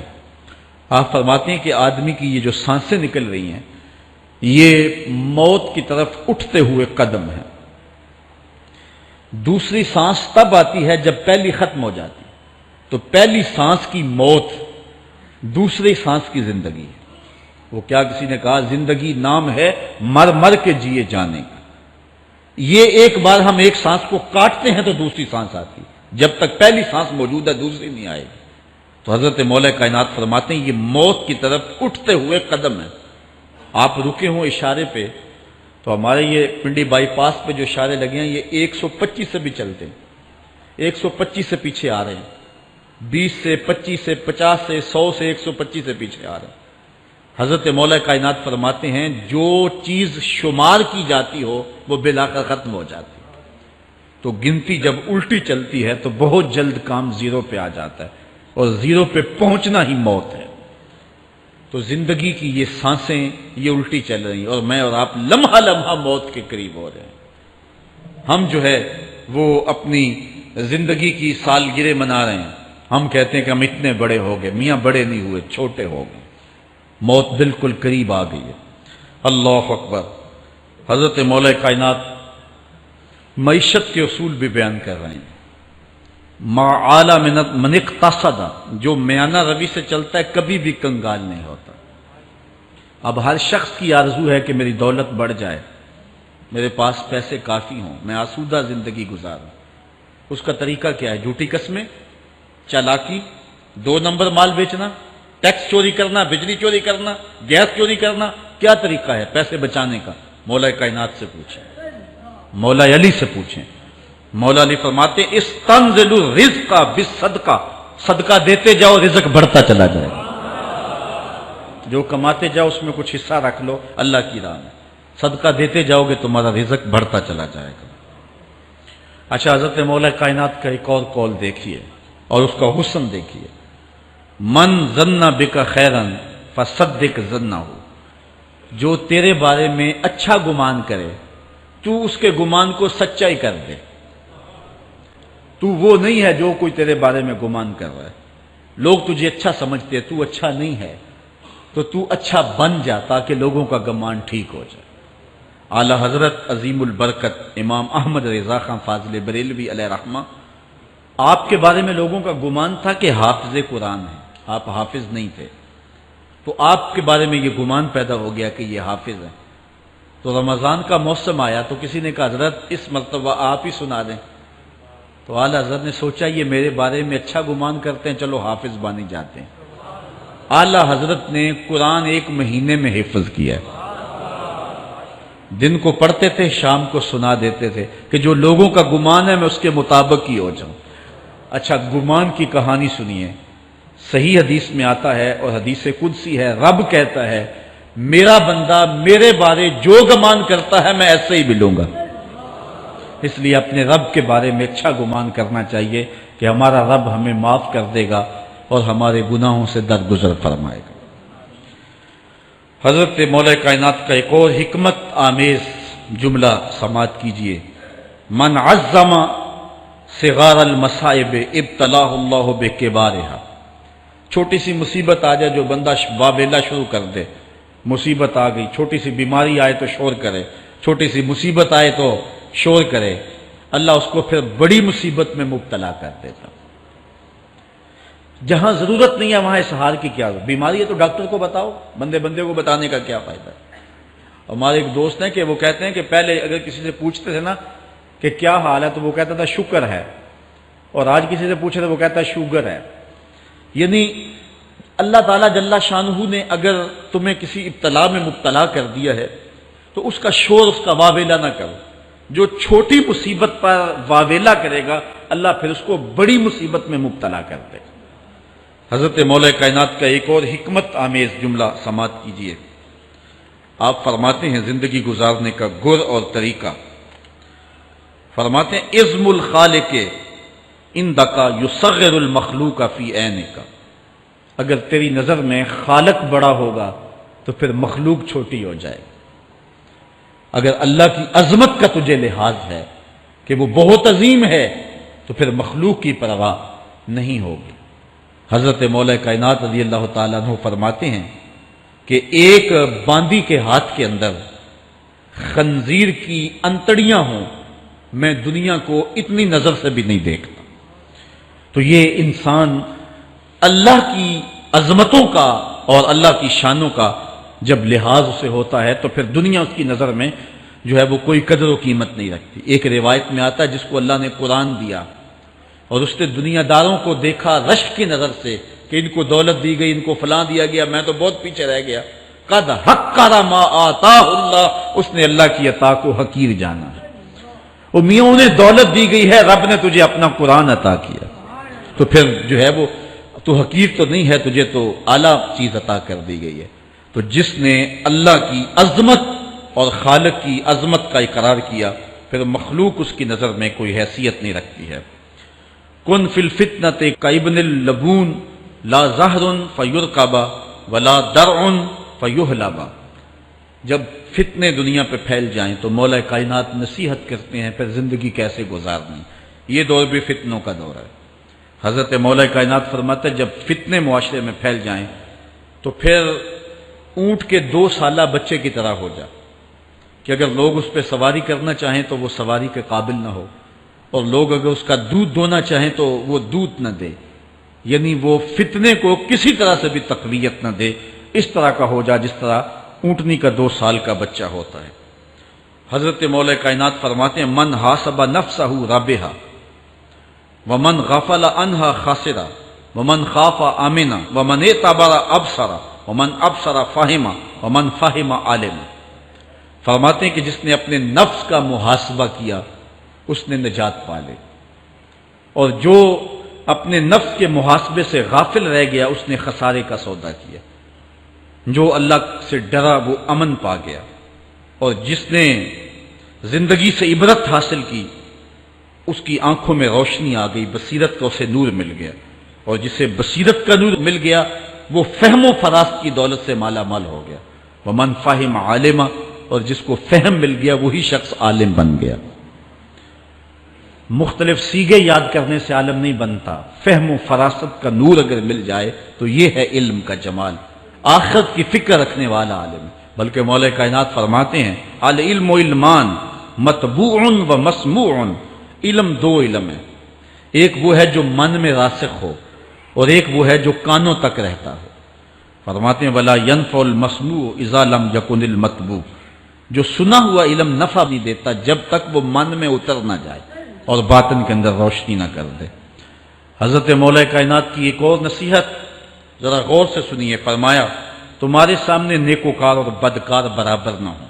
آپ فرماتے ہیں کہ آدمی کی یہ جو سانسیں نکل رہی ہیں یہ موت کی طرف اٹھتے ہوئے قدم ہیں۔ دوسری سانس تب آتی ہے جب پہلی ختم ہو جاتی ہے، تو پہلی سانس کی موت دوسری سانس کی زندگی ہے۔ وہ کیا کسی نے کہا زندگی نام ہے مر مر کے جیے جانے کا، یہ ایک بار ہم ایک سانس کو کاٹتے ہیں تو دوسری سانس آتی ہے، جب تک پہلی سانس موجود ہے دوسری نہیں آئے گی۔ تو حضرت مولا کائنات فرماتے ہیں یہ موت کی طرف اٹھتے ہوئے قدم ہے۔ آپ رکے ہوں اشارے پہ تو ہمارے یہ پنڈی بائی پاس پہ جو اشارے لگے ہیں یہ 125 سے بھی چلتے ہیں، 125 سے پیچھے آ رہے ہیں، 20 سے 25 سے 50 سے 100 سے 125 سے پیچھے آ رہے ہیں۔ حضرت مولا کائنات فرماتے ہیں جو چیز شمار کی جاتی ہو وہ بالآخر ختم ہو جاتی ہے، تو گنتی جب الٹی چلتی ہے تو بہت جلد کام زیرو پہ آ جاتا ہے، اور زیرو پہ پہنچنا ہی موت ہے۔ تو زندگی کی یہ سانسیں یہ الٹی چل رہی ہیں، اور میں اور آپ لمحہ لمحہ موت کے قریب ہو رہے ہیں۔ ہم جو ہے وہ اپنی زندگی کی سالگرہ منا رہے ہیں، ہم کہتے ہیں کہ ہم اتنے بڑے ہو گئے، میاں بڑے نہیں ہوئے، چھوٹے ہو گئے، موت بالکل قریب آ گئی ہے۔ اللہ اکبر۔ حضرت مولا کائنات معیشت کے اصول بھی بیان کر رہے ہیں، ما اعلی من اقتصد، جو میانہ روی سے چلتا ہے کبھی بھی کنگال نہیں ہوتا۔ اب ہر شخص کی آرزو ہے کہ میری دولت بڑھ جائے، میرے پاس پیسے کافی ہوں، میں آسودہ زندگی گزاروں۔ اس کا طریقہ کیا ہے؟ جھوٹی قسمیں، چالاکی، 2 نمبر مال بیچنا، ٹیکس چوری کرنا، بجلی چوری کرنا، گیس چوری کرنا، کیا طریقہ ہے پیسے بچانے کا؟ مولا کائنات سے پوچھیں، مولا علی سے پوچھیں۔ مولا علی فرماتے ہیں استنزل الرزق بالصدقہ، صدقہ دیتے جاؤ رزق بڑھتا چلا جائے گا، جو کماتے جاؤ اس میں کچھ حصہ رکھ لو اللہ کی راہ میں، صدقہ دیتے جاؤ گے تمہارا رزق بڑھتا چلا جائے گا۔ اچھا حضرت مولا کائنات کا ایک اور قول دیکھیے اور اس کا حسن دیکھیے، من ظن بک خیرا فصدق ظنہ، جو تیرے بارے میں اچھا گمان کرے تو اس کے گمان کو سچائی کر دے۔ تو وہ نہیں ہے جو کوئی تیرے بارے میں گمان کر رہا ہے، لوگ تجھے اچھا سمجھتے ہیں، تو اچھا نہیں ہے، تو اچھا بن جا تاکہ لوگوں کا گمان ٹھیک ہو جائے۔ اعلی حضرت عظیم البرکت امام احمد رضا خان فاضل بریلوی علیہ رحمہ، آپ کے بارے میں لوگوں کا گمان تھا کہ حافظ قرآن ہیں، آپ حافظ نہیں تھے، تو آپ کے بارے میں یہ گمان پیدا ہو گیا کہ یہ حافظ ہیں۔ تو رمضان کا موسم آیا تو کسی نے کہا حضرت اس مرتبہ آپ ہی سنا دیں، تو اعلیٰ حضرت نے سوچا یہ میرے بارے میں اچھا گمان کرتے ہیں، چلو حافظ بانی جاتے ہیں۔ اعلیٰ حضرت نے قرآن 1 مہینے میں حفظ کیا ہے، دن کو پڑھتے تھے، شام کو سنا دیتے تھے کہ جو لوگوں کا گمان ہے میں اس کے مطابق ہی ہو جاؤں۔ اچھا گمان کی کہانی سنیے، صحیح حدیث میں آتا ہے اور حدیث قدسی ہے، رب کہتا ہے میرا بندہ میرے بارے جو گمان کرتا ہے میں ایسے ہی ملوں گا۔ اس لیے اپنے رب کے بارے میں اچھا گمان کرنا چاہیے کہ ہمارا رب ہمیں معاف کر دے گا اور ہمارے گناہوں سے درگزر فرمائے گا۔ حضرت مولا کائنات کا ایک اور حکمت آمیز جملہ سماعت کیجئے، من عظم صغار المصائب ابتلاہ اللہ بکبارہا، چھوٹی سی مصیبت آ جائے جو بندہ واویلا شروع کر دے، مصیبت آ گئی، چھوٹی سی بیماری آئے تو شور کرے، چھوٹی سی مصیبت آئے تو شور کرے، اللہ اس کو پھر بڑی مصیبت میں مبتلا کر دیتا۔ جہاں ضرورت نہیں ہے وہاں اظہار کی کیا ضرورت؟ بیماری ہے تو ڈاکٹر کو بتاؤ، بندے کو بتانے کا کیا فائدہ ہے؟ ہمارے ایک دوست ہیں کہ وہ کہتے ہیں کہ پہلے اگر کسی سے پوچھتے تھے نا کہ کیا حال ہے تو وہ کہتا تھا شکر ہے، اور آج کسی سے پوچھے تو وہ کہتا ہے شوگر ہے۔ یعنی اللہ تعالیٰ جل شانہ نے اگر تمہیں کسی ابتلا میں مبتلا کر دیا ہے تو اس کا شور، اس کا واویلا نہ کرو۔ جو چھوٹی مصیبت پر واویلا کرے گا اللہ پھر اس کو بڑی مصیبت میں مبتلا کر دے گا۔ حضرت مولا کائنات کا ایک اور حکمت آمیز جملہ سماعت کیجیے۔ آپ فرماتے ہیں زندگی گزارنے کا گر اور طریقہ، فرماتے ہیں عزم الخالق عندک یصغر المخلوق فی عینک، اگر تیری نظر میں خالق بڑا ہوگا تو پھر مخلوق چھوٹی ہو جائے گی۔ اگر اللہ کی عظمت کا تجھے لحاظ ہے کہ وہ بہت عظیم ہے تو پھر مخلوق کی پرواہ نہیں ہوگی۔ حضرت مولا کائنات رضی اللہ تعالیٰ عنہ فرماتے ہیں کہ ایک باندی کے ہاتھ کے اندر خنزیر کی انتڑیاں ہوں، میں دنیا کو اتنی نظر سے بھی نہیں دیکھتا۔ تو یہ انسان اللہ کی عظمتوں کا اور اللہ کی شانوں کا جب لحاظ اسے ہوتا ہے تو پھر دنیا اس کی نظر میں جو ہے وہ کوئی قدر و قیمت نہیں رکھتی۔ ایک روایت میں آتا ہے جس کو اللہ نے قرآن دیا اور اس نے دنیا داروں کو دیکھا رشک کی نظر سے کہ ان کو دولت دی گئی، ان کو فلاں دیا گیا، میں تو بہت پیچھے رہ گیا۔ قد حقر ما آتاہ اللہ، اس نے اللہ کی عطا کو حقیر جانا۔ وہ میاں انہیں دولت دی گئی ہے، رب نے تجھے اپنا قرآن عطا کیا، تو پھر جو ہے وہ تو حقیر تو نہیں ہے، تجھے تو اعلیٰ چیز عطا کر دی گئی ہے۔ تو جس نے اللہ کی عظمت اور خالق کی عظمت کا اقرار کیا پھر مخلوق اس کی نظر میں کوئی حیثیت نہیں رکھتی ہے۔ کن فی الفتنۃ کابن اللبون لا زہر فیرکب ولا درع فیحلب، جب فتنے دنیا پہ پھیل جائیں تو مولا کائنات نصیحت کرتے ہیں پھر زندگی کیسے گزارنی۔ یہ دور بھی فتنوں کا دور ہے۔ حضرت مولا کائنات فرماتے ہیں جب فتنے معاشرے میں پھیل جائیں تو پھر اونٹ کے 2 سالہ بچے کی طرح ہو جا کہ اگر لوگ اس پہ سواری کرنا چاہیں تو وہ سواری کے قابل نہ ہو، اور لوگ اگر اس کا دودھ دونا چاہیں تو وہ دودھ نہ دے، یعنی وہ فتنے کو کسی طرح سے بھی تقویت نہ دے، اس طرح کا ہو جا جس طرح اونٹنی کا 2 سال کا بچہ ہوتا ہے۔ حضرت مولا کائنات فرماتے ہیں من حاسب نفسہ رابحہ ومن غفل عنہا خاسرہ ومن خاف آمنہ ومن اعتبر ابصرہ ومن ابصر فہمہ ومن فہم عالم، فرماتے ہیں کہ جس نے اپنے نفس کا محاسبہ کیا اس نے نجات پا لی، اور جو اپنے نفس کے محاسبے سے غافل رہ گیا اس نے خسارے کا سودا کیا۔ جو اللہ سے ڈرا وہ امن پا گیا، اور جس نے زندگی سے عبرت حاصل کی اس کی آنکھوں میں روشنی آ گئی، بصیرت کا اسے نور مل گیا، اور جسے بصیرت کا نور مل گیا وہ فہم و فراست کی دولت سے مالا مال ہو گیا۔ ومن فہم عالم، اور جس کو فہم مل گیا وہی شخص عالم بن گیا۔ مختلف سیغے یاد کرنے سے عالم نہیں بنتا، فہم و فراست کا نور اگر مل جائے تو یہ ہے علم کا جمال، آخرت کی فکر رکھنے والا عالم۔ بلکہ مولا کائنات فرماتے ہیں العلم علمان مطبوع و مسموع، علم 2 علم ہے، ایک وہ ہے جو من میں راسخ ہو اور ایک وہ ہے جو کانوں تک رہتا ہو۔ فرماتے ہیں ولا ينفع المسموع اذا لم يكن المتبوع، جو سنا ہوا علم نفع نہیں دیتا جب تک وہ من میں اتر نہ جائے اور باطن کے اندر روشنی نہ کر دے۔ حضرت مولا کائنات کی ایک اور نصیحت ذرا غور سے سنیے، فرمایا تمہارے سامنے نیکوکار اور بدکار برابر نہ ہو،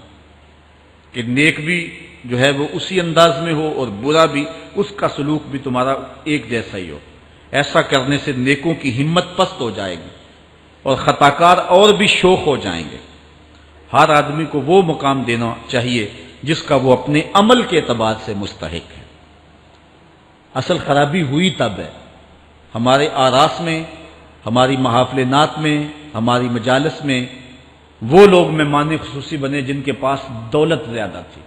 کہ نیک بھی جو ہے وہ اسی انداز میں ہو اور برا بھی، اس کا سلوک بھی تمہارا ایک جیسا ہی ہو۔ ایسا کرنے سے نیکوں کی ہمت پست ہو جائے گی اور خطاکار اور بھی شوخ ہو جائیں گے۔ ہر آدمی کو وہ مقام دینا چاہیے جس کا وہ اپنے عمل کے اعتبار سے مستحق ہے۔ اصل خرابی ہوئی تب ہے ہمارے آراس میں، ہماری محافل نعت میں، ہماری مجالس میں وہ لوگ مہمان خصوصی بنے جن کے پاس دولت زیادہ تھی،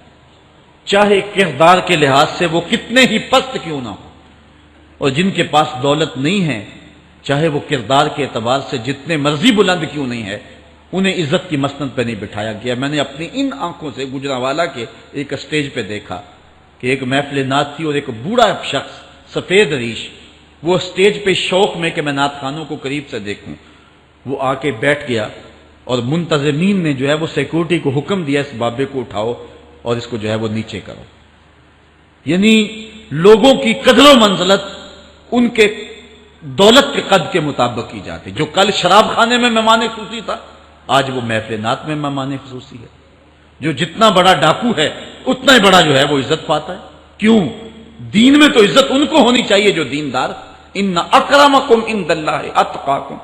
چاہے کردار کے لحاظ سے وہ کتنے ہی پست کیوں نہ ہو، اور جن کے پاس دولت نہیں ہے چاہے وہ کردار کے اعتبار سے جتنے مرضی بلند کیوں نہیں ہے، انہیں عزت کی مسند پہ نہیں بٹھایا گیا۔ میں نے اپنی ان آنکھوں سے گجرانوالہ کے ایک اسٹیج پہ دیکھا کہ ایک محفل نعت تھی اور ایک بوڑھا شخص سفید ریش، وہ اسٹیج پہ شوق میں کہ میں نعت خانوں کو قریب سے دیکھوں، وہ آ کے بیٹھ گیا، اور منتظمین نے جو ہے وہ سیکورٹی کو حکم دیا اس بابے کو اٹھاؤ اور اس کو جو ہے وہ نیچے کرو۔ یعنی لوگوں کی قدر و منزلت ان کے دولت کے قد کے مطابق کی جاتی۔ جو کل شراب خانے میں مہمان خصوصی تھا آج وہ محفل نعت میں مہمان خصوصی ہے۔ جو جتنا بڑا ڈاکو ہے اتنا ہی بڑا جو ہے وہ عزت پاتا ہے. کیوں؟ دین میں تو عزت ان کو ہونی چاہیے جو دیندار. ان اکرمکم عند اللہ اتقاکم،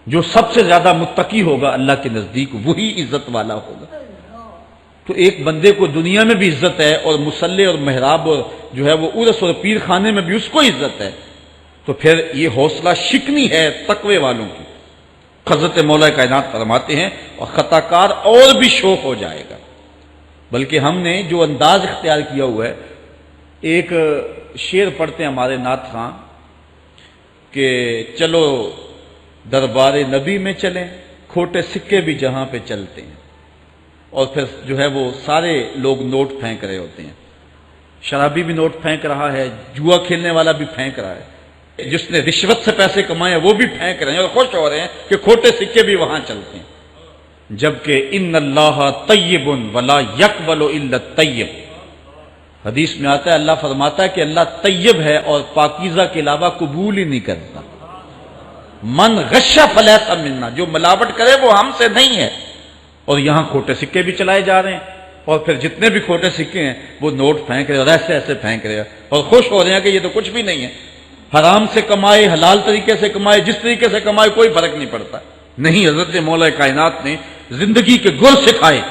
جو سب سے زیادہ متقی ہوگا اللہ کے نزدیک وہی عزت والا ہوگا. تو ایک بندے کو دنیا میں بھی عزت ہے اور مصلی اور محراب اور جو ہے وہ عرس اور پیر خانے میں بھی اس کو عزت ہے، تو پھر یہ حوصلہ شکنی ہے تقوی والوں کی. حضرت مولا کائنات فرماتے ہیں اور خطا کار اور بھی شوق ہو جائے گا. بلکہ ہم نے جو انداز اختیار کیا ہوا ہے، ایک شعر پڑھتے ہیں ہمارے نعت خاں کہ چلو دربار نبی میں چلیں، کھوٹے سکے بھی جہاں پہ چلتے ہیں. اور پھر جو ہے وہ سارے لوگ نوٹ پھینک رہے ہوتے ہیں. شرابی بھی نوٹ پھینک رہا ہے، جوا کھیلنے والا بھی پھینک رہا ہے، جس نے رشوت سے پیسے کمائے وہ بھی پھینک رہے ہیں اور خوش ہو رہے ہیں کہ کھوٹے سکے بھی وہاں چلتے ہیں. جبکہ ان اللہ طیب ولا یقبل الا الطیب، حدیث میں آتا ہے اللہ فرماتا ہے کہ اللہ طیب ہے اور پاکیزہ کے علاوہ قبول ہی نہیں کرتا. من غش فلیس منا، جو ملاوٹ کرے وہ ہم سے نہیں ہے. اور یہاں کھوٹے سکے بھی چلائے جا رہے ہیں اور پھر جتنے بھی کھوٹے سکے ہیں وہ نوٹ پھینک رہے اور ایسے ایسے پھینک رہے اور خوش ہو رہے ہیں کہ یہ تو کچھ بھی نہیں ہے. حرام سے کمائے، حلال طریقے سے کمائے، جس طریقے سے کمائے کوئی فرق نہیں پڑتا. نہیں، حضرت مولا کائنات نے زندگی کے گر سکھائے.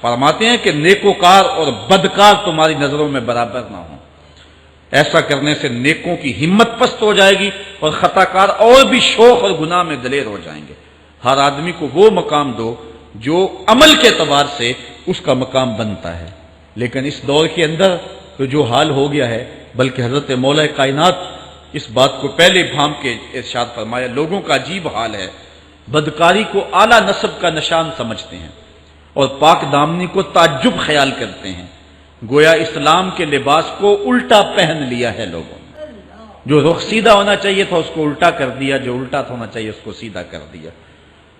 فرماتے ہیں کہ نیکوکار اور بدکار تمہاری نظروں میں برابر نہ ہوں. ایسا کرنے سے نیکوں کی ہمت پست ہو جائے گی اور خطا کار اور بھی شوق اور گناہ میں دلیر ہو جائیں گے. ہر آدمی کو وہ مقام دو جو عمل کے اعتبار سے اس کا مقام بنتا ہے. لیکن اس دور کے اندر تو جو حال ہو گیا ہے، بلکہ حضرت مولا کائنات اس بات کو پہلے بھام کے ارشاد فرمایا، لوگوں کا عجیب حال ہے، بدکاری کو اعلیٰ نسب کا نشان سمجھتے ہیں اور پاک دامنی کو تعجب خیال کرتے ہیں. گویا اسلام کے لباس کو الٹا پہن لیا ہے لوگوں نے. جو رخ سیدھا ہونا چاہیے تھا اس کو الٹا کر دیا، جو الٹا ہونا چاہیے اس کو سیدھا کر دیا.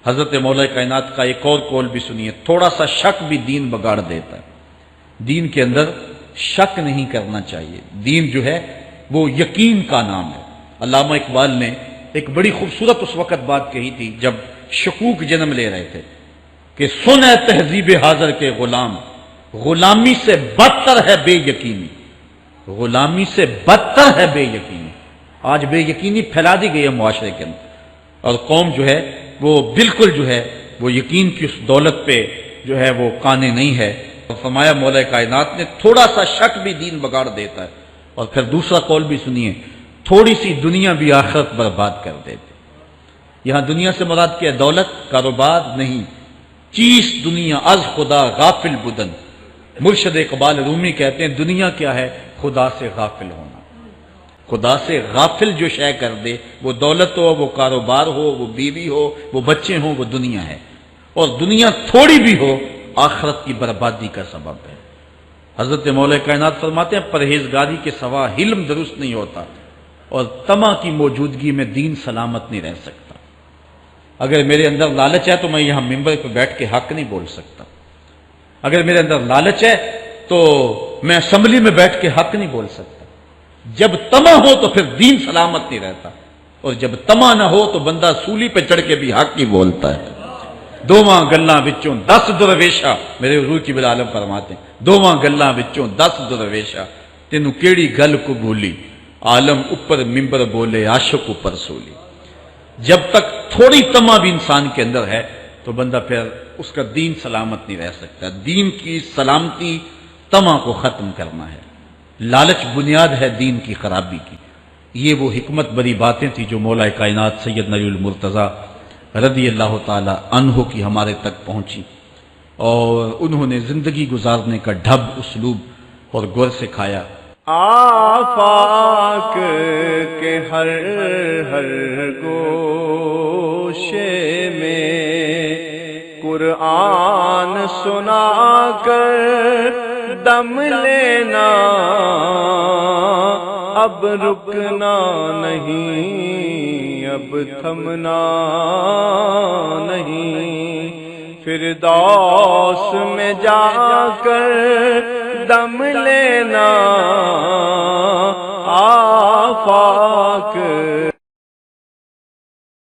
حضرت مولا کائنات کا ایک اور قول بھی سنیے، تھوڑا سا شک بھی دین بگاڑ دیتا ہے. دین کے اندر شک نہیں کرنا چاہیے. دین جو ہے وہ یقین کا نام ہے. علامہ اقبال نے ایک بڑی خوبصورت اس وقت بات کہی تھی جب شکوک جنم لے رہے تھے کہ سن اے تہذیب حاضر کے غلام، غلامی سے بدتر ہے بے یقینی. غلامی سے بدتر ہے بے یقینی. آج بے یقینی پھیلا دی گئی ہے معاشرے کے اندر اور قوم جو ہے وہ بالکل جو ہے وہ یقین کی اس دولت پہ جو ہے وہ قانے نہیں ہے. فرمایا مولا کائنات نے تھوڑا سا شک بھی دین بگاڑ دیتا ہے. اور پھر دوسرا قول بھی سنیے، تھوڑی سی دنیا بھی آخرت برباد کر دیتے. یہاں دنیا سے مراد کیا؟ دولت، کاروبار نہیں. چیز دنیا از خدا غافل بدن. مرشد اقبال رومی کہتے ہیں دنیا کیا ہے؟ خدا سے غافل ہونا. خدا سے غافل جو شے کر دے، وہ دولت ہو، وہ کاروبار ہو، وہ بیوی ہو، وہ بچے ہوں، وہ دنیا ہے. اور دنیا تھوڑی بھی ہو آخرت کی بربادی کا سبب ہے. حضرت مولا کائنات فرماتے ہیں پرہیزگاری کے سوا علم درست نہیں ہوتا اور طمع کی موجودگی میں دین سلامت نہیں رہ سکتا. اگر میرے اندر لالچ ہے تو میں یہاں ممبر پہ بیٹھ کے حق نہیں بول سکتا. اگر میرے اندر لالچ ہے تو میں اسمبلی میں بیٹھ کے حق نہیں بول سکتا. جب طمع ہو تو پھر دین سلامت نہیں رہتا اور جب طمع نہ ہو تو بندہ سولی پہ چڑھ کے بھی حق ہی بولتا ہے. دوواں گلاں وچوں 10 درویشا، میرے حضور کی بالعالم فرماتے ہیں دوواں گلاں وچوں 10 درویشا، تینوں کیڑی گل کو بولی، عالم اوپر ممبر بولے عاشق اوپر سولی. جب تک تھوڑی طمع بھی انسان کے اندر ہے تو بندہ پھر اس کا دین سلامت نہیں رہ سکتا. دین کی سلامتی طمع کو ختم کرنا ہے. لالچ بنیاد ہے دین کی خرابی کی. یہ وہ حکمت بری باتیں تھیں جو مولا کائنات سید نبی المرتضیٰ رضی اللہ تعالی عنہ کی ہمارے تک پہنچی اور انہوں نے زندگی گزارنے کا ڈھب، اسلوب اور گر سکھایا. آفاق کے ہر ہر گوشے میں قرآن سنا کر دم لینا، اب رکنا نہیں، اب تھمنا نہیں، فردوس میں جا کر دم لینا، آفاق